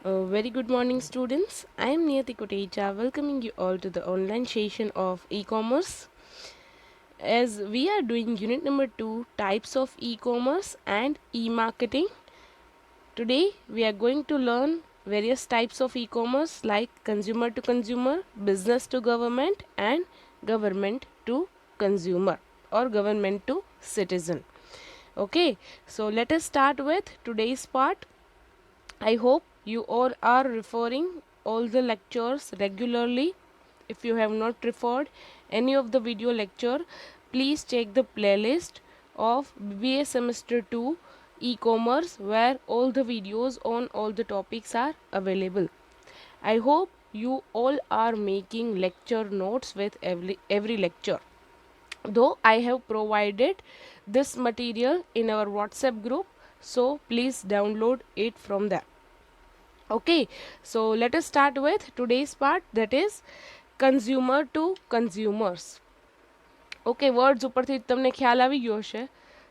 Very good morning, students. I am Niyati Kotecha, welcoming you all to the online session of e-commerce. As we are doing unit number 2, types of e-commerce and e-marketing. Today we are going to learn various types of e-commerce like consumer to consumer, business to government, and government to consumer or government to citizen. Okay, so let us start with today's part. I hope you all are referring all the lectures regularly. If you have not referred any of the video lecture, please check the playlist of BBA semester 2 e-commerce where all the videos on all the topics are available. I hope you all are making lecture notes with every lecture. Though I have provided this material in our WhatsApp group, so please download it from there. Okay, so let us start with today's part, that is consumer to consumers. Okay, words ઉપરથી તમને ખ્યાલ આવી ગયો હશે.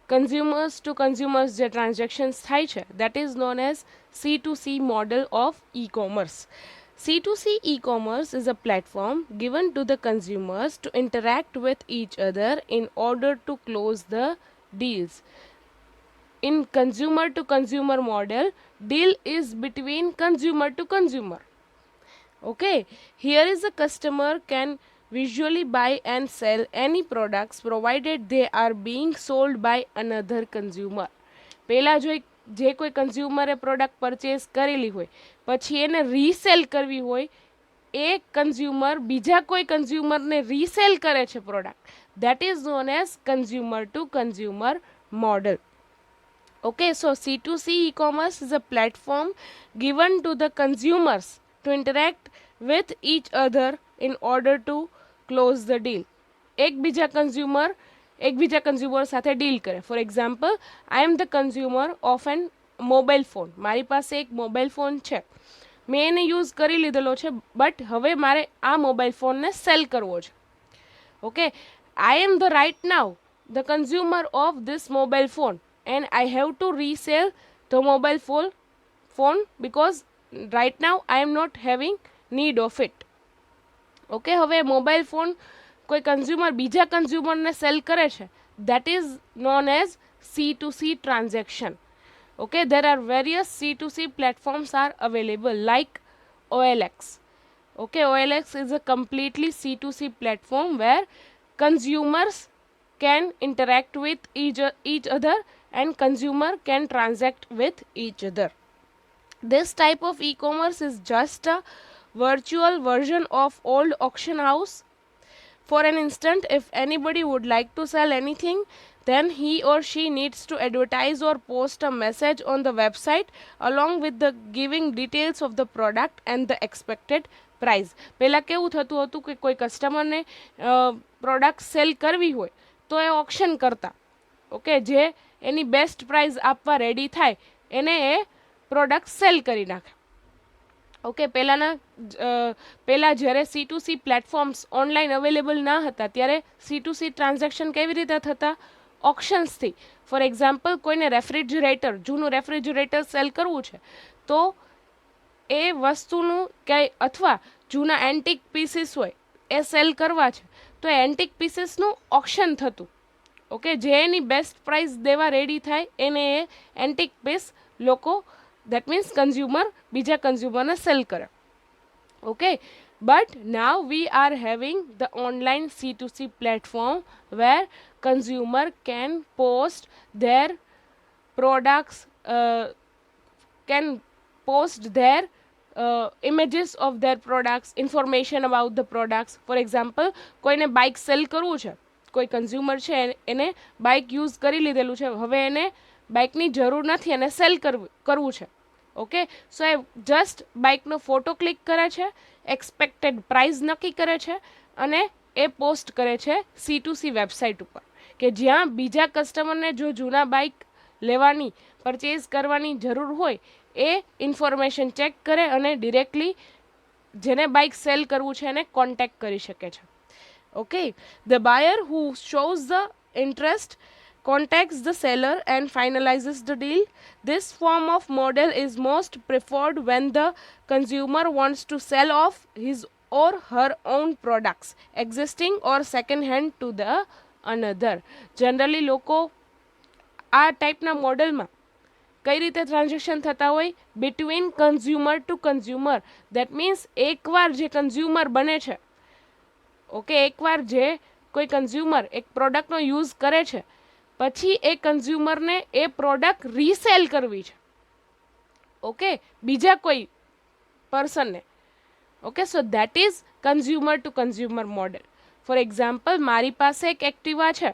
Consumers two consumers જે transactions થાય છે that is known as C2C model of e-commerce. C2C e-commerce is a platform given to the consumers to interact with each other in order to close the deals. In consumer to consumer model, deal is between consumer to consumer. Okay, here is a customer can visually buy and sell any products provided they are being sold by another consumer. પહેલા જે કોઈ કન્ઝ્યુમરે product purchase કરેલી હોય પછી એને resale કરવી હોય, એ consumer બીજા કોઈ કન્ઝ્યુમરને રીસેલ કરે છે product, that is known as consumer to consumer model. Okay, so C2C e-commerce is a platform given to the consumers to interact with each other in order to close the deal. એકબીજા consumer સાથે deal કરે. For example, I am the consumer of an mobile phone. મારી પાસે એક mobile phone છે, મેં એને use કરી લીધેલો છે, બટ હવે મારે આ મોબાઈલ ફોનને સેલ કરવો છે. Okay, I am the right now the consumer of this mobile phone and I have to resell the mobile phone because right now I am not having need of it. Okay, હવે mobile phone કોઈ consumer બીજા કન્ઝ્યુમરને cell કરે છે, that is known as C2C transaction. Okay, there are various C2C platforms are available like OLX. Okay, OLX is a completely C2C platform where consumers can interact with each other and consumer can transact with each other. This type of e-commerce is just a virtual version of old auction house. For an instant, if anybody would like to sell anything, then he or she needs to advertise or post a message on the website along with the giving details of the product and the expected price. પહેલાં કેવું થતું હતું કે કોઈ કસ્ટમરને product cell કરવી હોય તો એ ઓપ્શન કરતા. ઓકે, જે એની બેસ્ટ પ્રાઇઝ આપવા રેડી થાય એને એ પ્રોડક્ટ સેલ કરી નાખે. ઓકે, પહેલાં જ્યારે C2C પ્લેટફોર્મ્સ ઓનલાઈન અવેલેબલ ના હતા ત્યારે C2C ટ્રાન્ઝેક્શન કેવી રીતે થતા? ઓપ્શન્સથી. ફોર એક્ઝામ્પલ, કોઈને રેફ્રિજરેટર, જૂનું રેફ્રિજરેટર સેલ કરવું છે તો એ વસ્તુનું ક્યાંય, અથવા જૂના એન્ટિક પીસીસ હોય એ સેલ કરવા છે તો એ એન્ટિક પીસીસનું ઓપ્શન થતું. ઓકે, જે એની બેસ્ટ પ્રાઇસ દેવા રેડી થાય એને એ એન્ટિક પીસ લોકો, દેટ મીન્સ કન્ઝ્યુમર, બીજા કન્ઝ્યુમરને સેલ કરે. Okay, but now we are having the online C2C platform where consumer can post their products, can post their images of their products, information about the products. For example, કોઈને bike cell કરવું છે, કોઈ consumer છે એને bike use કરી લીધેલું છે, હવે એને બાઇકની જરૂર નથી, એને સેલ કરવું છે. ઓકે, સો એ જસ્ટ બાઇકનો ફોટો ક્લિક કરે છે, એક્સપેક્ટેડ પ્રાઇઝ નક્કી કરે છે અને એ પોસ્ટ કરે છે C2C વેબસાઇટ ઉપર, કે જ્યાં બીજા કસ્ટમરને જો જૂના બાઇક લેવાની, પરચેઝ કરવાની જરૂર હોય એ ઇન્ફોર્મેશન ચેક કરે અને ડિરેક્ટલી જેને બાઇક સેલ કરવું છે એને કોન્ટેક્ટ કરી શકે છે. Okay, the buyer who shows the interest contacts the seller and finalizes the deal. This form of model is most preferred when the consumer wants to sell off his or her own products, existing or second hand, to the another. Generally લોકો આ ટાઈપના મોડલમાં કઈ રીતે transaction થતા હોય? Between consumer to consumer. That means એકવાર જે કન્ઝ્યુમર બને છે, ઓકે, એકવાર જે કોઈ કન્ઝ્યુમર એક પ્રોડક્ટનો યુઝ કરે છે, પછી એ કન્ઝ્યુમરને એ પ્રોડક્ટ રીસેલ કરવી છે, ઓકે, બીજા કોઈ પર્સનને. Okay, so that is consumer to consumer model. For example, મારી પાસે એક એક્ટિવા છે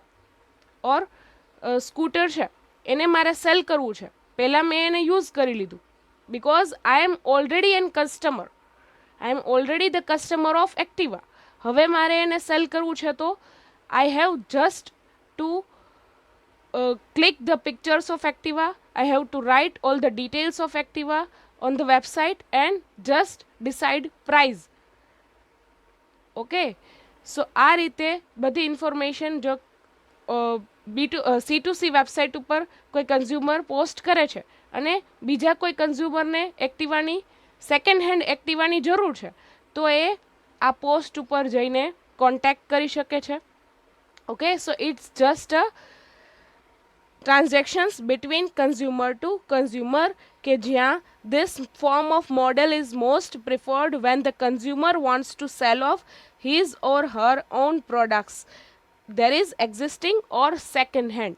ઓર સ્કૂટર છે, એને મારે સેલ કરવું છે. પહેલાં મેં એને યુઝ કરી લીધું, because I am already an customer, I am already the customer of Activa. હવે મારે એને સેલ કરવું છે, તો I have just to click the pictures of Activa. I have to write all the details of Activa on the website and just decide price. Okay, so આ રીતે બધી information જો C2C વેબસાઇટ ઉપર કોઈ consumer post કરે છે અને બીજા કોઈ કન્ઝ્યુમરને એક્ટિવાની સેકન્ડ હેન્ડ એક્ટિવાની જરૂર છે, તો એ આ પોસ્ટ ઉપર જઈને કોન્ટેક્ટ કરી શકે છે. Okay, so it's just a transactions between consumer to consumer કે જ્યાં this form of model is most preferred when the consumer wants to sell off his or her own products, there is existing or second hand.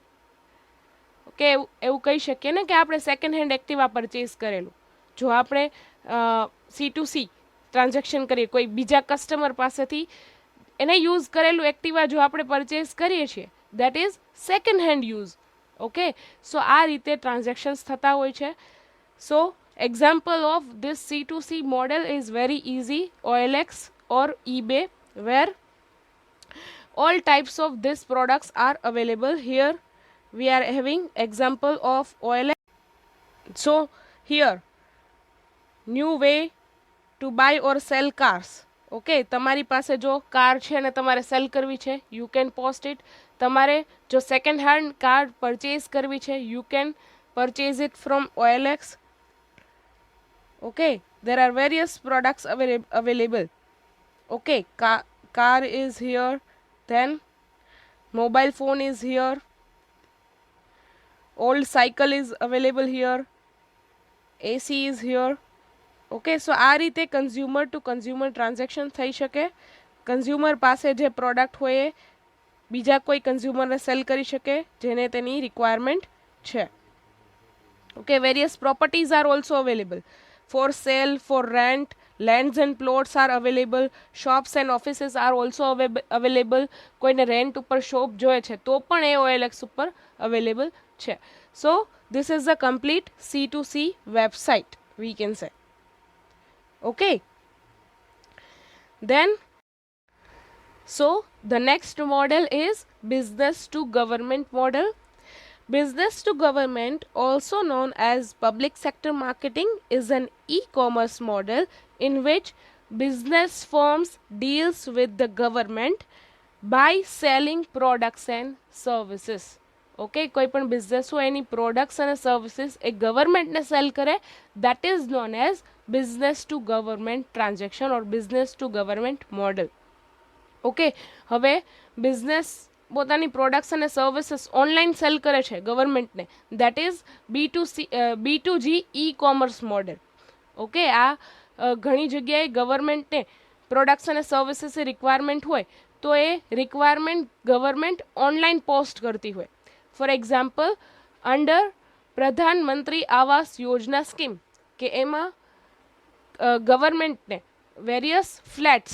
Okay, એવું કહી શકીએ ને કે આપણે second hand Activa purchase કરેલું, જો આપણે C2C ટ્રાન્ઝેક્શન કરીએ, કોઈ બીજા કસ્ટમર પાસેથી એને યુઝ કરેલું એક્ટિવા જો આપણે પરચેઝ કરીએ છીએ, that is second hand use. Okay, so આ રીતે ટ્રાન્ઝેક્શન્સ થતા હોય છે. So example of this C2C model is very easy. OLX or eBay, where all types of these products are available. Here we are having example of OLX. So here, new way to buy or sell cars. Okay, તમારી પાસે જો car છે અને તમારે cell કરવી છે, you can post it. તમારે જો સેકન્ડ હેન્ડ કાર પરચેઝ કરવી છે, you can purchase it from OLX. Okay, there are various products available. Okay, car is here, then mobile phone is here, old cycle is available here, AC is here. Okay, so આ રીતે consumer to consumer transaction થઈ શકે. Consumer પાસે જે product હોય એ બીજા કોઈ કન્ઝ્યુમરને cell કરી શકે જેને તેની રિક્વાયરમેન્ટ છે. Okay, various properties are also available for sale, for rent, lands and plots are available, shops and offices are also available. કોઈને રેન્ટ ઉપર શોપ જોઈએ છે તો પણ એ OLX ઉપર અવેલેબલ છે. So this is a complete C2C website, we can say. Okay, then so the next model is business to government model. Business to government, also known as public sector marketing, is an e-commerce model in which business firms deals with the government by selling products and services. Okay, કોઈ પણ business હોય એની products અને services એ ગવર્મેન્ટને sell કરે, that is known as business to government transaction or business to government model. Okay, હવે business પોતાની પ્રોડક્ટ્સ અને સર્વિસીસ ઓનલાઈન સેલ કરે છે ગવર્મેન્ટને, that is B2G e-commerce model. Okay, આ ઘણી જગ્યાએ ગવર્મેન્ટને પ્રોડક્ટ્સ અને સર્વિસીસની રિક્વાયરમેન્ટ હોય તો એ રિક્વાયરમેન્ટ ગવર્મેન્ટ ઓનલાઈન પોસ્ટ કરતી હોય. ફોર એક્ઝામ્પલ, અંડર પ્રધાનમંત્રી આવાસ યોજના સ્કીમ, કે એમાં ગવર્મેન્ટને વેરિયસ ફ્લેટ્સ,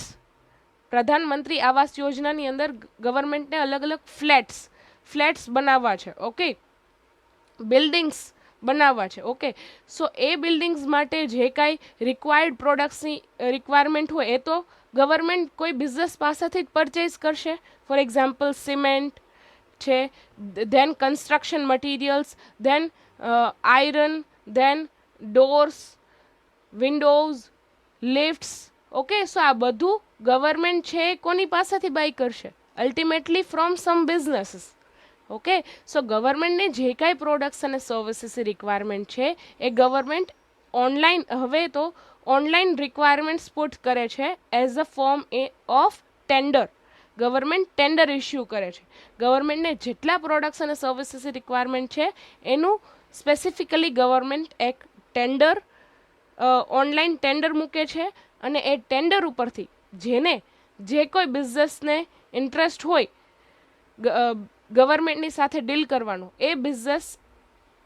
પ્રધાનમંત્રી આવાસ યોજનાની અંદર ગવર્મેન્ટને અલગ અલગ ફ્લેટ્સ બનાવવા છે. ઓકે, બિલ્ડિંગ્સ બનાવવા છે. ઓકે, સો એ બિલ્ડિંગ્સ માટે જે કાંઈ રિક્વાયર્ડ પ્રોડક્ટ્સની રિક્વાયરમેન્ટ હોય એ તો ગવર્મેન્ટ કોઈ બિઝનેસ પાસેથી જ પરચેઝ કરશે. ફોર એક્ઝામ્પલ, સિમેન્ટ છે, then construction materials, then iron, then doors, windows, lifts. Okay, so આ બધું ગવર્મેન્ટ છે કોની પાસેથી બાય કરશે? Ultimately from some businesses. Okay, so ગવર્મેન્ટને જે કાંઈ પ્રોડક્ટ્સ અને સર્વિસીસ રિક્વાયરમેન્ટ છે એ ગવર્મેન્ટ ઓનલાઈન, હવે તો ઓનલાઈન રિક્વાયરમેન્ટ્સ પુટ કરે છે as a form of tender. Government tender issue કરે છે. ગવર્મેન્ટને જેટલા પ્રોડક્ટ્સ અને સર્વિસીસ રિક્વાયરમેન્ટ છે એનું સ્પેસિફિકલી ગવર્મેન્ટ એક ટેન્ડર, ઓનલાઈન ટેન્ડર મૂકે છે, અને એ ટેન્ડર ઉપરથી જેને જે કોઈ બિઝનેસને ઇન્ટરેસ્ટ હોય ગવર્મેન્ટની સાથે ડીલ કરવાનો, એ બિઝનેસ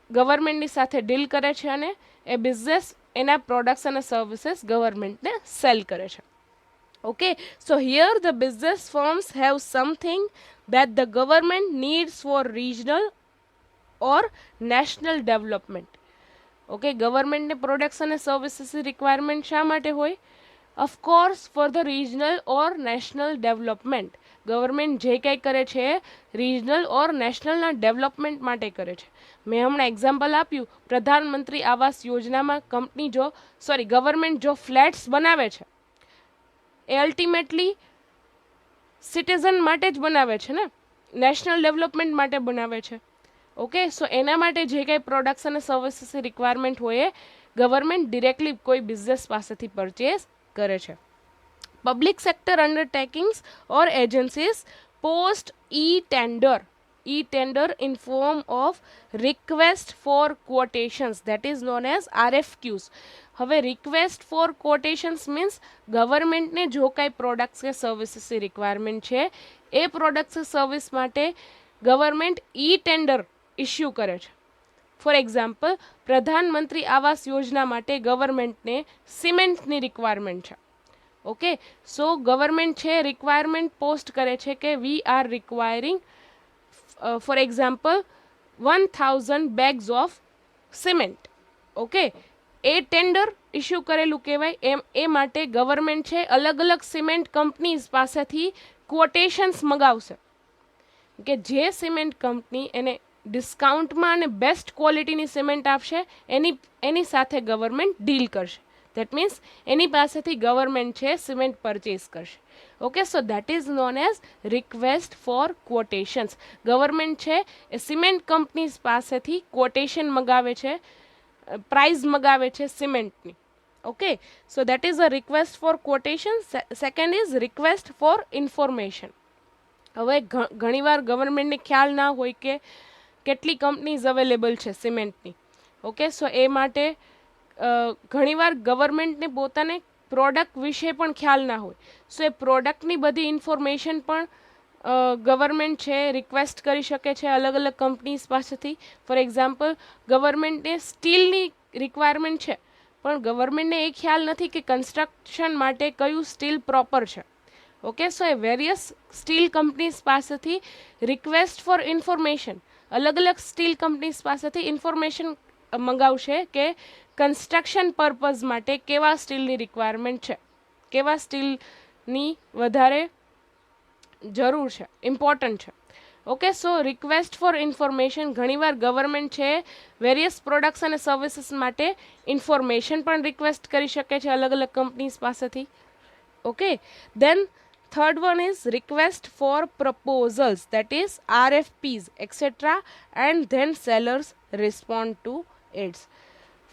ગવર્મેન્ટની સાથે ડીલ કરે છે અને એ બિઝનેસ એના પ્રોડક્ટ્સ અને સર્વિસીસ ગવર્મેન્ટને સેલ કરે છે. Okay, so here the business firms have something that the government needs for regional or national development. Okay, ગવર્મેન્ટને પ્રોડક્ટ્સ અને સર્વિસીસ રિક્વાયરમેન્ટ શા માટે હોય? Of course for the regional or national development. Government જે કંઈ કરે છે રિજનલ ઓર નેશનલના ડેવલપમેન્ટ માટે કરે છે. મેં હમણાં એક્ઝામ્પલ આપ્યું, પ્રધાનમંત્રી આવાસ યોજનામાં કંપની જો ગવર્મેન્ટ જો ફ્લેટ્સ બનાવે છે એ અલ્ટિમેટલી સિટીઝન માટે જ બનાવે છે ને, નેશનલ ડેવલપમેન્ટ માટે બનાવે છે. ઓકે, સો એના માટે જે કંઈ પ્રોડક્ટ્સ અને સર્વિસીસ રિક્વાયરમેન્ટ હોય એ ગવર્મેન્ટ ડિરેક્ટલી કોઈ બિઝનેસ પાસેથી પરચેસ કરે છે. Public sector undertakings or agencies post e-tender in form of request for quotations, that is known as RFQs. હવે રિક્વેસ્ટ ફોર કોટેશન્સ મીન્સ ગવર્મેન્ટને જો કાંઈ પ્રોડક્ટ્સ કે સર્વિસીસની રિક્વાયરમેન્ટ છે એ પ્રોડક્ટ્સ સર્વિસ માટે ગવર્મેન્ટ ટેન્ડર ઇસ્યુ કરે છે. ફોર એક્ઝામ્પલ, પ્રધાનમંત્રી આવાસ યોજના માટે ગવર્મેન્ટને સિમેન્ટની રિક્વાયરમેન્ટ છે. ઓકે, સો ગવર્મેન્ટ છે રિક્વાયરમેન્ટ પોસ્ટ કરે છે કે we are requiring for example 1000 bags of cement. Okay, એ ટેન્ડર ઇસ્યુ કરેલું કહેવાય. એ માટે ગવર્મેન્ટ છે અલગ અલગ સિમેન્ટ કંપનીઝ પાસેથી ક્વોટેશન્સ મગાવશે કે જે સિમેન્ટ કંપની એને ડિસ્કાઉન્ટમાં અને બેસ્ટ ક્વોલિટીની સિમેન્ટ આપશે એની સાથે ગવર્મેન્ટ ડીલ કરશે. દેટ મીન્સ એની પાસેથી ગવર્મેન્ટ છે સિમેન્ટ પરચેસ કરશે. Okay, so that is known as request for quotations. Government છે એ સિમેન્ટ કંપનીઝ પાસેથી ક્વોટેશન મગાવે છે, પ્રાઇઝ મગાવે છે સિમેન્ટની. Okay, so that is a request for quotation. Second is request for information. હવે ઘણીવાર ગવર્મેન્ટને ખ્યાલ ના હોય કે કેટલી કંપનીઝ અવેલેબલ છે સિમેન્ટની. ઓકે, સો એ માટે ઘણીવાર ગવર્મેન્ટને પોતાને પ્રોડક્ટ વિશે પણ ખ્યાલ ના હોય. સો એ પ્રોડક્ટની બધી ઇન્ફોર્મેશન પણ ગવર્મેન્ટ છે રિક્વેસ્ટ કરી શકે છે અલગ અલગ કંપનીઝ પાસેથી. ફોર એક્ઝામ્પલ, ગવર્મેન્ટને સ્ટીલની રિક્વાયરમેન્ટ છે પણ ગવર્મેન્ટને એ ખ્યાલ નથી કે કન્સ્ટ્રક્શન માટે કયું સ્ટીલ પ્રોપર છે. ઓકે, સો એ વેરિયસ સ્ટીલ કંપનીઝ પાસેથી રિક્વેસ્ટ ફોર ઇન્ફોર્મેશન, અલગ અલગ સ્ટીલ કંપનીઝ પાસેથી ઇન્ફોર્મેશન મંગાવશે કે કન્સ્ટ્રક્શન પર્પઝ માટે કેવા સ્ટીલની રિક્વાયરમેન્ટ છે, કેવા સ્ટીલની વધારે જરૂર છે, ઇમ્પોર્ટન્ટ છે. Okay, so request for information ઘણીવાર ગવર્મેન્ટ છે વેરિયસ પ્રોડક્ટ્સ અને સર્વિસીસ માટે ઇન્ફોર્મેશન પણ રિક્વેસ્ટ કરી શકે છે અલગ અલગ કંપનીઝ પાસેથી. Okay, then third one is request for proposals, that is RFPs etc, and then sellers respond to it.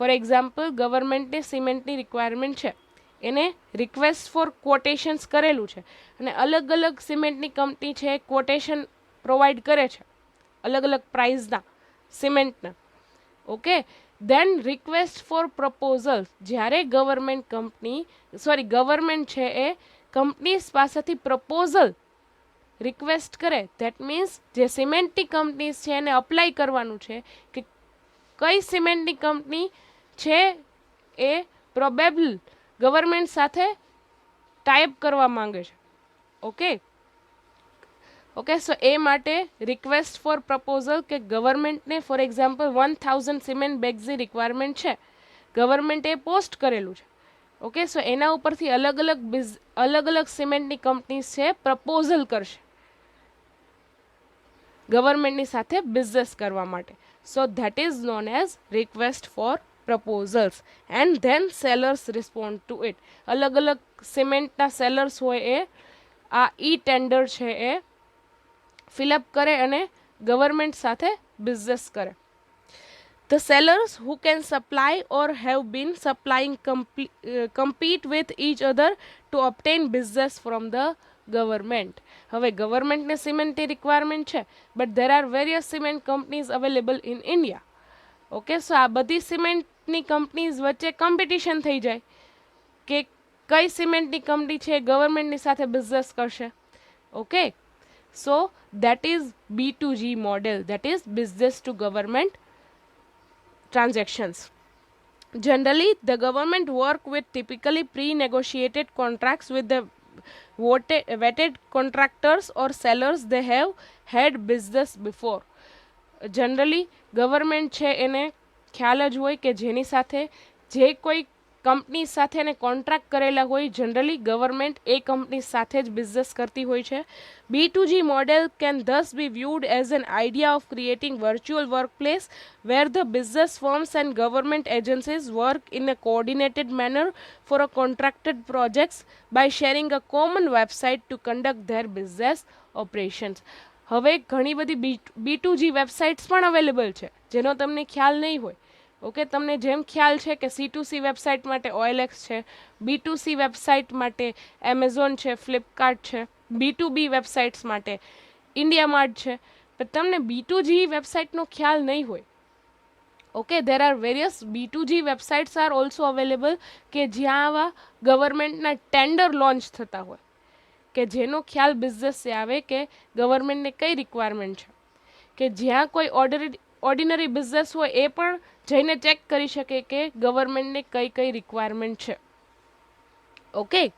For example, ગવર્મેન્ટને સિમેન્ટની રિક્વાયરમેન્ટ છે, એને રિક્વેસ્ટ ફોર ક્વોટેશન્સ કરેલું છે અને અલગ અલગ સિમેન્ટની કંપની છે ક્વોટેશન પ્રોવાઈડ કરે છે અલગ અલગ પ્રાઇઝના સિમેન્ટના. ઓકે, દેન રિક્વેસ્ટ ફોર પ્રપોઝલ્સ, જ્યારે ગવર્મેન્ટ છે એ કંપનીઝ પાસેથી પ્રપોઝલ રિક્વેસ્ટ કરે. દેટ મીન્સ જે સિમેન્ટની કંપનીઝ છે એને અપ્લાય કરવાનું છે કે કઈ સિમેન્ટની કંપની છે એ પ્રોબેબલ ગવર્મેન્ટ સાથે ટાઈપ કરવા માંગે છે. ઓકે, સો એ માટે રિક્વેસ્ટ ફોર પ્રપોઝલ કે ગવર્મેન્ટને ફોર એક્ઝામ્પલ 1000 સિમેન્ટ બેગ્સની રિક્વાયરમેન્ટ છે, ગવર્મેન્ટે પોસ્ટ કરેલું છે. ઓકે, સો એના ઉપરથી અલગ અલગ સિમેન્ટની કંપનીઝ છે પ્રપોઝલ કરશે ગવર્મેન્ટની સાથે બિઝનેસ કરવા માટે. So that is known as request for proposals and then sellers respond to it. અલગ અલગ સિમેન્ટના સેલર્સ હોય એ આ ટેન્ડર છે એ ફિલઅપ કરે અને ગવર્મેન્ટ સાથે બિઝનેસ કરે. The sellers who can supply or have been supplying compete with each other to obtain business from the government. હવે ગવર્મેન્ટને સિમેન્ટની રિક્વાયરમેન્ટ છે, but there are various cement companies available in India. Okay, so આ બધી સિમેન્ટની companies વચ્ચે competition થઈ જાય કે કઈ સિમેન્ટની કંપની છે ગવર્મેન્ટની સાથે બિઝનેસ કરશે. Okay, so that is B2G model, that is business to government transactions. Generally, the government work with typically pre-negotiated contracts with the vetted contractors or sellers they have had business before. Generally, government છે એને ખ્યાલ જ હોય કે જેની સાથે જે કોઈ કંપની સાથે એને કોન્ટ્રાક્ટ કરેલા હોય, જનરલી ગવર્મેન્ટ એ કંપની સાથે જ બિઝનેસ કરતી હોય છે. B2G model can thus be viewed as an idea of creating virtual workplace where the business firms and government agencies work in a coordinated manner for a contracted projects by sharing a common website to conduct their business operations. હવે ઘણી બધી B2G websites પણ available છે જેનો તમને ખ્યાલ નહીં હોય. ઓકે, તમને જેમ ખ્યાલ છે કે C2C વેબસાઇટ માટે OLX છે, B2C વેબસાઇટ માટે એમેઝોન છે, ફ્લિપકાર્ટ છે, B2B વેબસાઇટ્સ માટે ઇન્ડિયા માર્ટ છે, પણ તમને B2G વેબસાઇટનો ખ્યાલ નહીં હોય. Okay, there are various B2G websites R also available કે જ્યાં આવા ગવર્મેન્ટના ટેન્ડર લોન્ચ થતા હોય કે જેનો ખ્યાલ બિઝનેસને આવે કે ગવર્મેન્ટને કઈ રિક્વાયરમેન્ટ છે, કે જ્યાં કોઈ ઓર્ડિનરી બિઝનેસ હોય એ પણ જઈને ચેક કરી શકે કે ગવર્મેન્ટને કઈ કઈ રિક્વાયરમેન્ટ છે. Okay,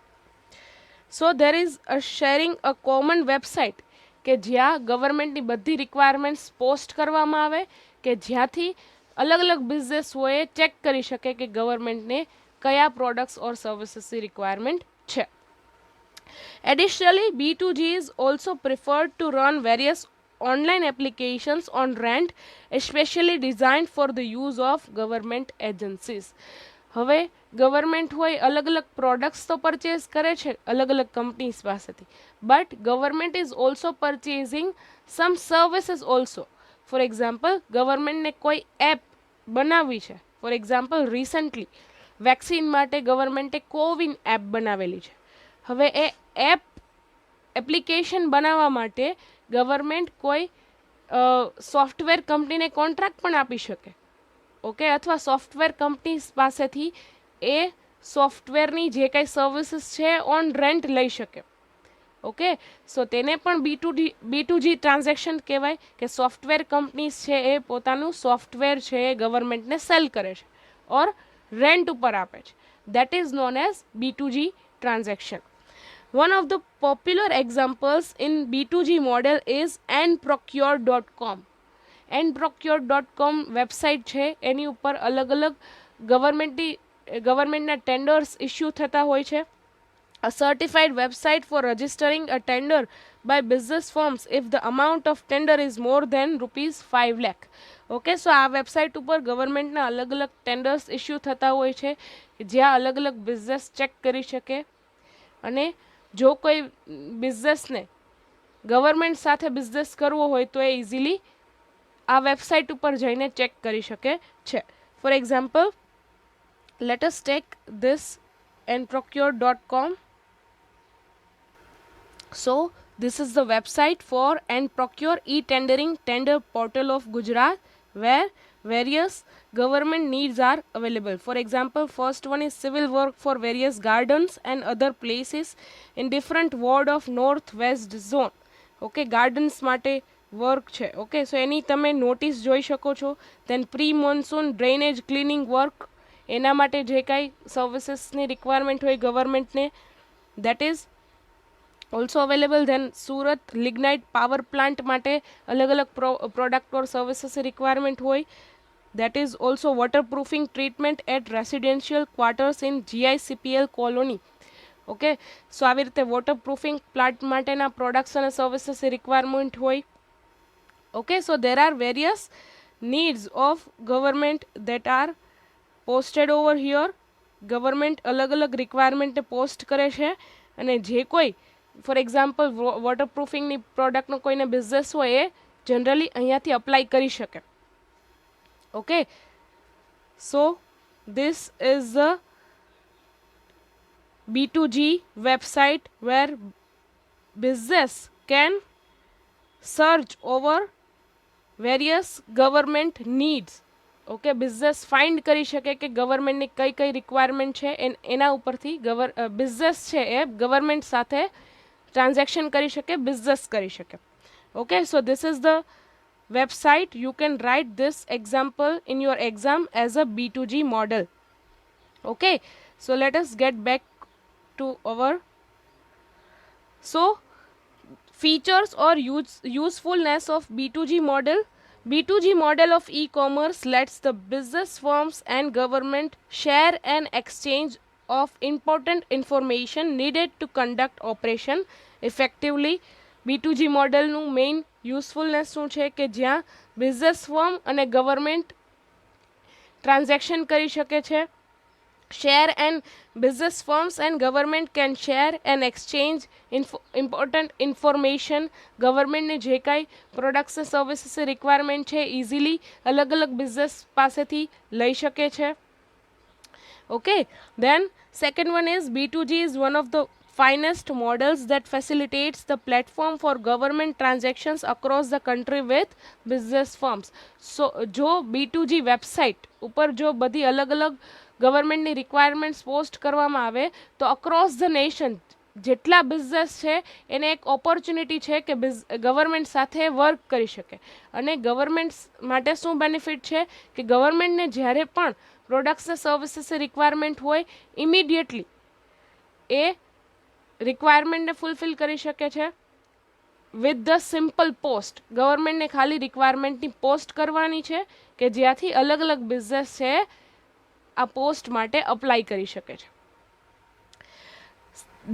so there is a sharing a common website કે જ્યાં ગવર્મેન્ટની બધી રિક્વાયરમેન્ટ્સ પોસ્ટ કરવામાં આવે કે જ્યાંથી અલગ અલગ બિઝનેસ હોય ચેક કરી શકે કે ગવર્મેન્ટને કયા પ્રોડક્ટ્સ ઓર સર્વિસીસની રિક્વાયરમેન્ટ છે. Additionally, B2G is also preferred to run various online applications on rent, especially designed for the use of government agencies. હવે ગવર્મેન્ટ હોય અલગ અલગ પ્રોડક્ટ્સ તો પરચેઝ કરે છે અલગ અલગ કંપનીઝ પાસેથી, but government is also purchasing some services also. For example, ગવર્મેન્ટને કોઈ એપ બનાવવી છે. ફોર એક્ઝામ્પલ, રિસન્ટલી વેક્સિન માટે ગવર્મેન્ટે કોવિન એપ બનાવેલી છે. હવે એ એપ એપ્લિકેશન બનાવવા માટે ગવર્મેન્ટ કોઈ સોફ્ટવેર કંપનીને કોન્ટ્રાક્ટ પણ આપી શકે. ઓકે, અથવા સોફ્ટવેર કંપનીઝ પાસેથી એ સોફ્ટવેરની જે કાંઈ સર્વિસીસ છે ઓન રેન્ટ લઈ શકે. ઓકે, સો તેને પણ B2G ટ્રાન્ઝેક્શન કહેવાય કે સોફ્ટવેર કંપનીઝ છે એ પોતાનું સોફ્ટવેર છે એ ગવર્મેન્ટને સેલ કરે છે ઓર રેન્ટ ઉપર આપે છે. That is known as B2G transaction. One of the popular examples in B2G model is nprocure.com. nprocure.com website છે એની ઉપર અલગ અલગ ગવર્મેન્ટના ટેન્ડર્સ ઇસ્યુ થતા હોય છે. A certified website for registering a tender by business firms if the amount of tender is more than ₹5 lakh. Okay, so આ website ઉપર ગવર્મેન્ટના અલગ અલગ ટેન્ડર્સ ઇસ્યુ થતા હોય છે જ્યાં અલગ અલગ બિઝનેસ ચેક કરી શકે. અને જો કોઈ બિઝનેસને ગવર્મેન્ટ સાથે બિઝનેસ કરવો હોય તો એ ઇઝીલી આ વેબસાઇટ ઉપર જઈને ચેક કરી શકે છે. For example, let us take this nprocure.com. So this is the website for nprocure e-tendering tender portal of Gujarat where various government needs are available. For example, first one is civil work for various gardens and other places in different ward of northwest zone. Okay, gardens માટે work છે. Okay, so એની તમે notice જોઈ શકો છો. Then pre monsoon drainage cleaning work, એના માટે જે કાંઈ સર્વિસીસની રિક્વાયરમેન્ટ હોય ગવર્મેન્ટને that is also available. Then Surat lignite power plant માટે અલગ અલગ પ્રોડક્ટ ઓર સર્વિસીસની રિક્વાયરમેન્ટ હોય. That is also waterproofing treatment at residential quarters in GICPL colony. Okay, so આવી રીતે વોટરપ્રૂફિંગ પ્લાન્ટ માટેના પ્રોડક્ટ્સ અને સર્વિસીસની રિક્વાયરમેન્ટ હોય. Okay, so there are various needs of government that R posted over here. Government અલગ અલગ રિક્વાયરમેન્ટને post કરે છે અને જે કોઈ ફોર એક્ઝામ્પલ વોટરપ્રૂફિંગની પ્રોડક્ટનો કોઈને બિઝનેસ હોય એ જનરલી અહીંયાથી અપ્લાય કરી શકે. Okay, so this is the B2G website where business can search over various government needs. Okay, business find કરી શકે કે ગવર્મેન્ટની કઈ કઈ રિક્વાયરમેન્ટ છે, એના ઉપરથી બિઝનેસ છે એ ગવર્મેન્ટ સાથે ટ્રાન્ઝેક્શન કરી શકે, બિઝનેસ કરી શકે. Okay, so this is the website. You can write this example in your exam as a B2G model. Okay, so let us get back to our features or usefulness of B2G model. B2G model of e-commerce lets the business firms and government share and exchange of important information needed to conduct operation effectively. B2G model નું main usefulness શું છે કે જ્યાં business firm અને government transaction કરી શકે છે. Share and business firms and government can share and exchange important information. ગવર્મેન્ટને જે કાંઈ પ્રોડક્ટ્સ અને સર્વિસીસ રિક્વાયરમેન્ટ છે ઇઝીલી અલગ અલગ બિઝનેસ પાસેથી લઈ શકે છે. Okay, then second one is B2G is one of the finest models that facilitates the platform for government transactions across the country with business firms. So જો B2G website ઉપર જો બધી અલગ અલગ ગવર્મેન્ટની રિક્વાયરમેન્ટ્સ પોસ્ટ કરવામાં આવે તો અક્રોસ ધ નેશન જેટલા બિઝનેસ છે એને એક ઓપોર્ચ્યુનિટી છે કે ગવર્મેન્ટ સાથે વર્ક કરી શકે. અને ગવર્મેન્ટ માટે શું બેનિફિટ છે કે ગવર્મેન્ટને જ્યારે પણ પ્રોડક્ટ્સ અને સર્વિસીસ રિક્વાયરમેન્ટ હોય ઇમિડિયેટલી એ રિક્વાયરમેન્ટને ફૂલફિલ કરી શકે છે વિથ ધ સિમ્પલ પોસ્ટ. ગવર્મેન્ટને ખાલી રિક્વાયરમેન્ટની પોસ્ટ કરવાની છે કે જ્યાંથી અલગ અલગ બિઝનેસ છે આ પોસ્ટ માટે અપ્લાય કરી શકે છે.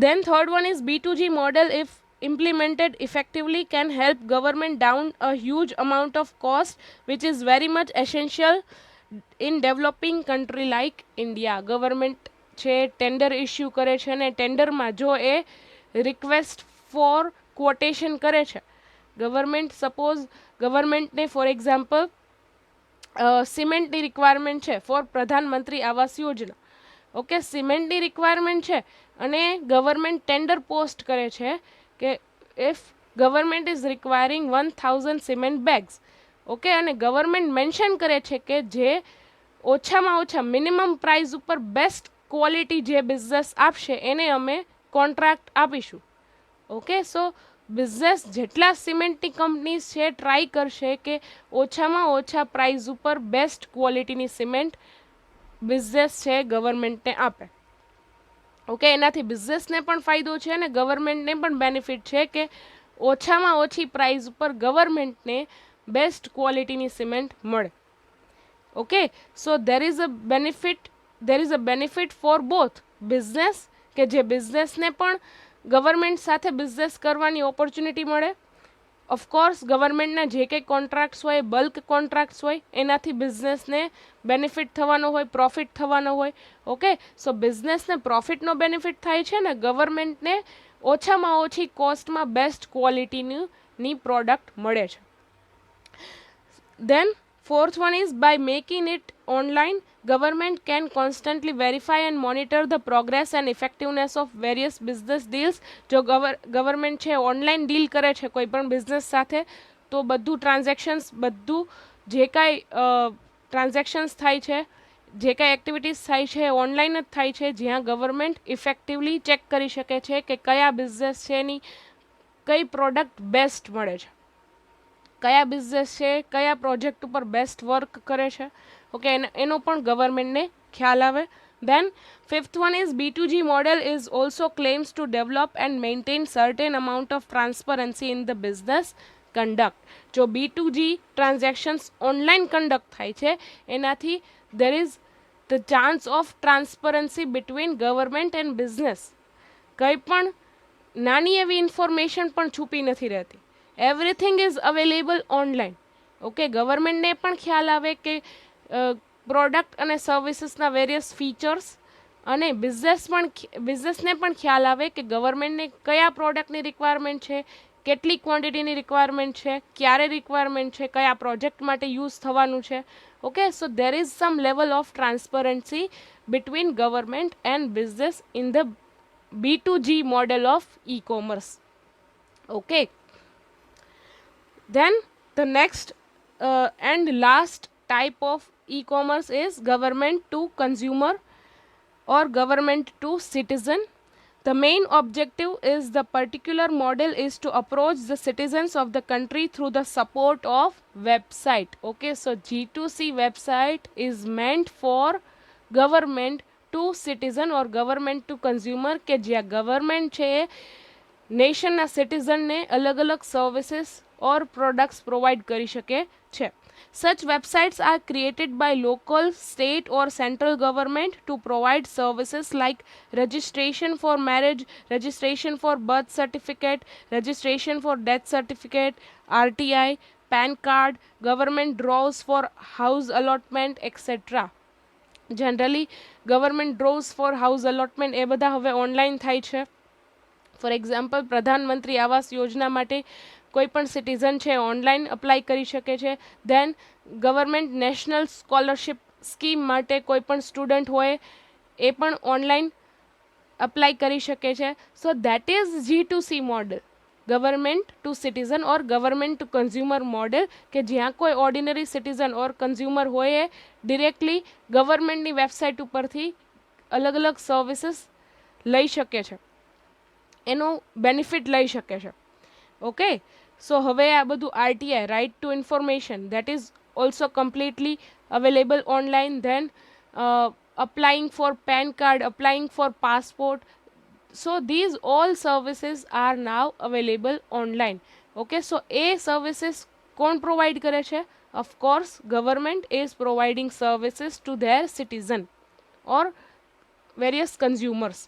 Then third one is B2G model, if implemented effectively, can help government down a huge amount of cost, which is very much essential in developing country like India. Government છે tender issue કરે છે અને ટેન્ડરમાં જો એ request for quotation કરે છે, government suppose ગવર્મેન્ટને for example સિમેન્ટની requirement છે ફોર પ્રધાનમંત્રી આવાસ યોજના. ઓકે, સિમેન્ટની રિક્વાયરમેન્ટ છે અને ગવર્મેન્ટ ટેન્ડર પોસ્ટ કરે છે કે if government is requiring 1000 cement bags. Okay, અને ગવર્મેન્ટ મેન્શન કરે છે કે જે ઓછામાં ઓછા મિનિમમ પ્રાઇસ ઉપર બેસ્ટ ક્વોલિટી જે બિઝનેસ આપશે એને અમે કોન્ટ્રાક્ટ આપીશું. ઓકે, સો બિઝનેસ જેટલા સિમેન્ટની કંપનીઝ છે ટ્રાય કરશે કે ઓછામાં ઓછા પ્રાઇસ ઉપર બેસ્ટ ક્વોલિટીની સિમેન્ટ બિઝનેસ છે ગવર્મેન્ટને આપે. ઓકે, એનાથી બિઝનેસને પણ ફાયદો છે અને ગવર્મેન્ટને પણ બેનિફિટ છે કે ઓછામાં ઓછી પ્રાઇસ ઉપર ગવર્મેન્ટને બેસ્ટ ક્વોલિટીની સિમેન્ટ મળે. Okay, so there is a benefit for both business કે જે બિઝનેસને પણ ગવર્મેન્ટ સાથે બિઝનેસ કરવાની ઓપોર્ચ્યુનિટી મળે. ઓફકોર્સ ગવર્મેન્ટના જે કંઈ કોન્ટ્રાક્ટ્સ હોય બલ્ક કોન્ટ્રાક્ટ્સ હોય એનાથી બિઝનેસને બેનિફિટ થવાનો હોય, પ્રોફિટ થવાનો હોય. ઓકે, સો બિઝનેસને પ્રોફિટનો બેનિફિટ થાય છે ને ગવર્મેન્ટને ઓછામાં ઓછી કોસ્ટમાં બેસ્ટ ક્વોલિટીની પ્રોડક્ટ મળે છે. Then fourth one is by making it online, government can constantly verify and monitor the progress and effectiveness of various business deals. જો ગવર્મેન્ટ છે ઓનલાઈન ડીલ કરે છે કોઈ પણ બિઝનેસ સાથે તો બધું ટ્રાન્ઝેક્શન્સ બધું જે કાંઈ ટ્રાન્ઝેક્શન્સ થાય છે, જે કાંઈ એક્ટિવિટીઝ થાય છે ઓનલાઈન જ થાય છે, જ્યાં ગવર્મેન્ટ ઇફેક્ટિવલી ચેક કરી શકે છે કે કયા બિઝનેસ છે એની કઈ પ્રોડક્ટ બેસ્ટ મળે છે, કયા બિઝનેસ છે કયા પ્રોજેક્ટ ઉપર બેસ્ટ વર્ક કરે છે. ઓકે, એનો પણ ગવર્મેન્ટને ખ્યાલ આવે. Then fifth one is B2G model is also claims to develop and maintain certain amount of transparency in the business conduct. જો B2G ટ્રાન્ઝેક્શન્સ ઓનલાઈન કન્ડક્ટ થાય છે એનાથી there is the chance of transparency between government and business. કંઈ પણ નાની એવી information પણ છુપી નથી રહેતી. Everything is available online. Okay, ગવર્મેન્ટને પણ ખ્યાલ આવે કે પ્રોડક્ટ અને સર્વિસીસના વેરિયસ ફીચર્સ અને બિઝનેસને પણ ખ્યાલ આવે કે ગવર્મેન્ટને કયા પ્રોડક્ટની રિક્વાયરમેન્ટ છે, કેટલી ક્વોન્ટિટીની રિક્વાયરમેન્ટ છે, ક્યારે રિક્વાયરમેન્ટ છે, કયા પ્રોજેક્ટ માટે યુઝ થવાનું છે. Okay, so there is sum level of transparency between government and business in the B2G model of e-commerce. Okay, then the next and last type of e-commerce is government to consumer or government to citizen. The main objective is the particular model is to approach the citizens of the country through the support of website. Okay, so G2C website is meant for government to citizen or government to consumer, કે જ્યાં government છે એ નેશનના સિટીઝનને અલગ અલગ services ઓર products provide કરી શકે છે. Such websites are created by local, state or central government to provide services like registration for marriage, registration for birth certificate, registration for death certificate, RTI, PAN card, government draws for house allotment, etc. Generally government draws for house allotment એ બધા હવે online થાય છે. For example, Pradhan Mantri Awas Yojana માટે કોઈ પણ citizen છે online apply કરી શકે છે. દેન ગવર્મેન્ટ નેશનલ સ્કોલરશિપ સ્કીમ માટે કોઈ પણ સ્ટુડન્ટ હોય એ પણ ઓનલાઈન અપ્લાય કરી શકે છે. So that is G2C model, government to citizen or government to consumer model, કે જ્યાં કોઈ ઓર્ડિનરી સિટીઝન ઓર કન્ઝ્યુમર હોય એ ડિરેક્ટલી ગવર્મેન્ટની વેબસાઇટ ઉપરથી અલગ અલગ સર્વિસીસ લઈ શકે છે, એનો બેનિફિટ લઈ શકે છે. ઓકે, સો હવે આ બધું RTI, right to information, that is also completely available online. Then applying for PAN card, applying for passport. So these all services are now available online. Okay, so a services કોણ provide કરે છે? Of course, government is providing services to their citizen or various consumers.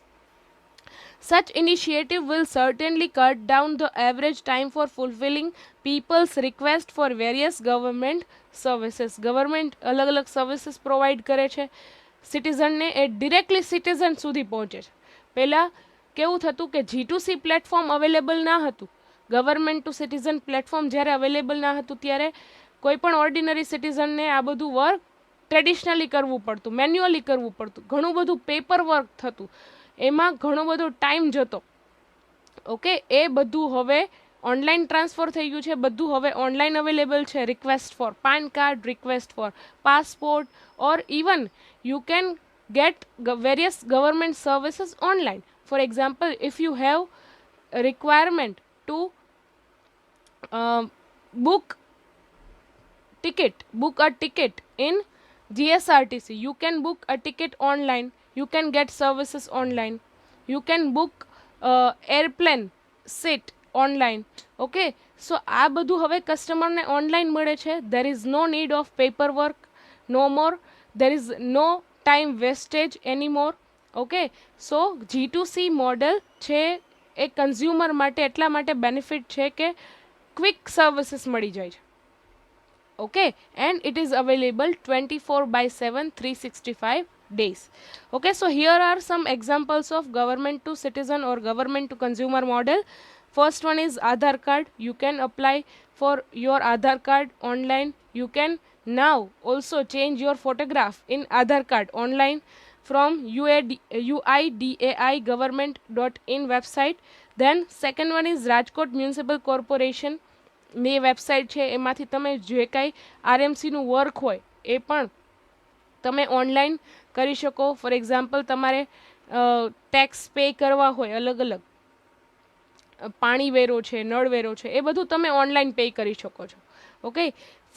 Such initiative will certainly cut down the average time for fulfilling people's request for various government services. Government અલગ અલગ services provide કરે છે, સિટીઝનને એ directly citizen સુધી પહોંચે છે. પહેલાં કેવું થતું કે G2C પ્લેટફોર્મ અવેલેબલ ના હતું, ગવર્મેન્ટ ટુ સિટીઝન પ્લેટફોર્મ જ્યારે અવેલેબલ ના હતું ત્યારે કોઈ પણ ઓર્ડિનરી સિટીઝનને આ બધું વર્ક ટ્રેડિશનલી કરવું પડતું, મેન્યુઅલી કરવું પડતું, ઘણું બધું પેપર વર્ક થતું, એમાં ઘણો બધો ટાઈમ જતો. ઓકે, એ બધું હવે ઓનલાઈન ટ્રાન્સફર થઈ ગયું છે, બધું હવે ઓનલાઈન અવેલેબલ છે. Request four PAN card, request four passport, or even you can get various government services online. For example, if you have a requirement to book a ticket in GSRTC, you can book a ticket online, you can get services online, you can book airplane seat online. Okay, so આ બધું હવે કસ્ટમરને online મળે છે. there is no need of paperwork, no more, there is no time wastage anymore. Okay, so G2C model છે એ consumer માટે એટલા માટે બેનિફિટ છે કે ક્વિક સર્વિસીસ મળી જાય છે. Okay, and it is available 24/7 365 days. Okay, so here are some examples of government to citizen or government to consumer model. First one is Aadhaar card. You can apply for your Aadhaar card online. You can now also change your photograph in Aadhaar card online from UIDAI government.in website. Then second one is Rajkot Municipal Corporation ની website છે, એમાંથી તમે જે કાંઈ RMCનું work હોય એ પણ તમે online કરી શકો. ફોર એક્ઝામ્પલ, તમારે ટેક્સ પે કરવા હોય, અલગ અલગ પાણી વેરો છે, નળ વેરો છે, એ બધું તમે ઓનલાઈન પે કરી શકો છો. Okay,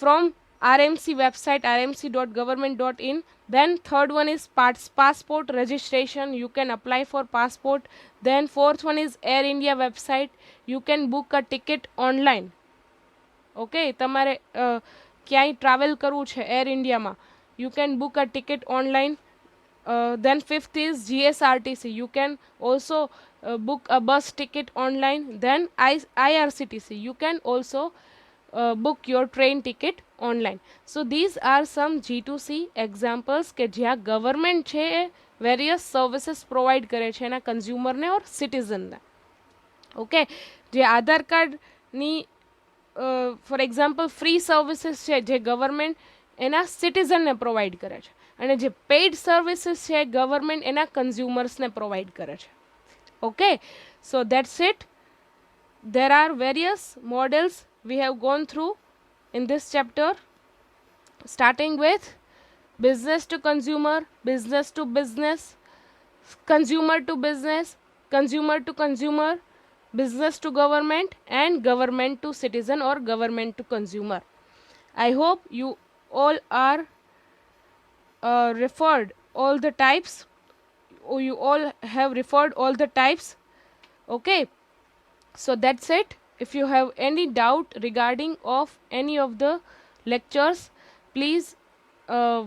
from RMC website, rmc.government.in. Then third one is passport registration. You can apply for passport. Then fourth one is Air India website. You can book a ticket online. Okay, તમારે ક્યાંય travel કરવું છે air ઇન્ડિયામાં, you can book a ticket online. Then fifth is GSRTC. You can also book a bus ticket online. Then IRCTC. You can also book your train ticket online. So these are some G2C examples કે જ્યાં government છે એ various services provide કરે છે એના કન્ઝ્યુમરને ઓર સિટીઝનને. Okay, જે આધાર કાર્ડની for example free services છે જે ગવર્મેન્ટ એના સિટીઝનને પ્રોવાઈડ કરે છે, અને જે પેઇડ સર્વિસીસ છે ગવર્મેન્ટ એના કન્ઝ્યુમર્સને પ્રોવાઈડ કરે છે. Okay, so that's it. There are various models we have gone through in this chapter, starting with business to consumer, business to business, consumer to business, consumer to consumer, business to government, and government to citizen or government to consumer. I hope you all are referred all the types, or you all have referred all the types. Okay, so that's it. If you have any doubt regarding of any of the lectures, please uh,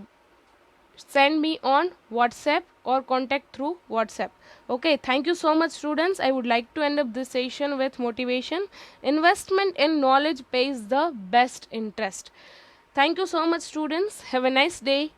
send me on WhatsApp or contact through WhatsApp. Okay, thank you so much students. I would like to end up this session with motivation. Investment in knowledge pays the best interest. Thank you so much students. Have a nice day.